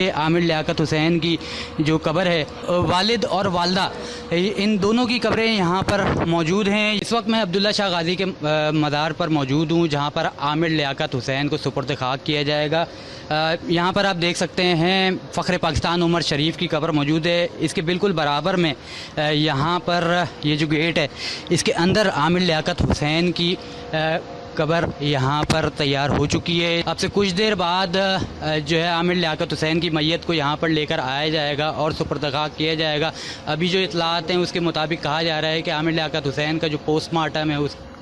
عامر لیاقت حسین کی جو قبر ہے، والد اور والدہ ان دونوں کی قبریں یہاں پر موجود ہیں۔ اس وقت میں عبداللہ شاہ غازی کے مزار پر موجود ہوں، جہاں پر عامر لیاقت حسین کو سپرد خاک کیا جائے گا۔ یہاں پر آپ دیکھ سکتے ہیں فخر پاکستان عمر شریف کی قبر موجود ہے۔ اس کے بالکل برابر میں یہاں پر یہ جو گیٹ ہے، اس کے اندر عامر لیاقت حسین کی قبر یہاں پر تیار ہو چکی ہے۔ اب سے کچھ دیر بعد جو ہے عامر لیاقت حسین کی میت کو یہاں پر لے کر آیا جائے گا اور سپرد خاک کیا جائے گا۔ ابھی جو اطلاعات ہیں اس کے مطابق کہا جا رہا ہے کہ عامر لیاقت حسین کا جو پوسٹ مارٹم ہے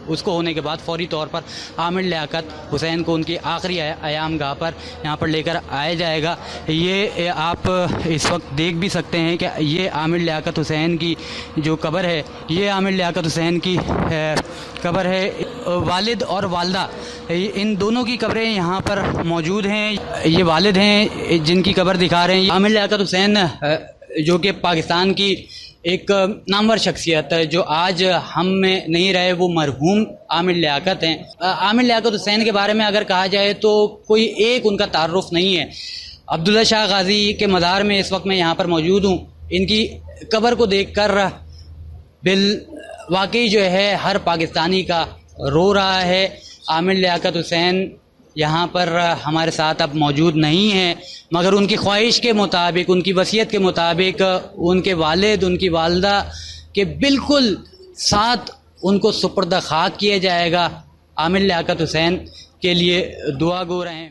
اس کو ہونے کے بعد فوری طور پر عامر لیاقت حسین کو ان کی آخری ایام گاہ پر یہاں پر لے کر آیا جائے گا۔ یہ آپ اس وقت دیکھ بھی سکتے ہیں کہ یہ عامر لیاقت حسین کی جو قبر ہے، یہ عامر لیاقت حسین کی قبر ہے۔ والد اور والدہ ان دونوں کی قبریں یہاں پر موجود ہیں۔ یہ والد ہیں جن کی قبر دکھا رہے ہیں۔ عامر لیاقت حسین جو کہ پاکستان کی ایک نامور شخصیت ہے، جو آج ہم میں نہیں رہے، وہ مرحوم عامر لیاقت ہیں۔ عامر لیاقت حسین کے بارے میں اگر کہا جائے تو کوئی ایک ان کا تعارف نہیں ہے۔ عبداللہ شاہ غازی کے مزار میں اس وقت میں یہاں پر موجود ہوں۔ ان کی قبر کو دیکھ کر واقعی جو ہے ہر پاکستانی کا رو رہا ہے۔ عامر لیاقت حسین یہاں پر ہمارے ساتھ اب موجود نہیں ہیں، مگر ان کی خواہش کے مطابق، ان کی وصیت کے مطابق ان کے والد، ان کی والدہ کے بالکل ساتھ ان کو سپرد خاک کیا جائے گا۔ عامر لیاقت حسین کے لیے دعا گو رہیں۔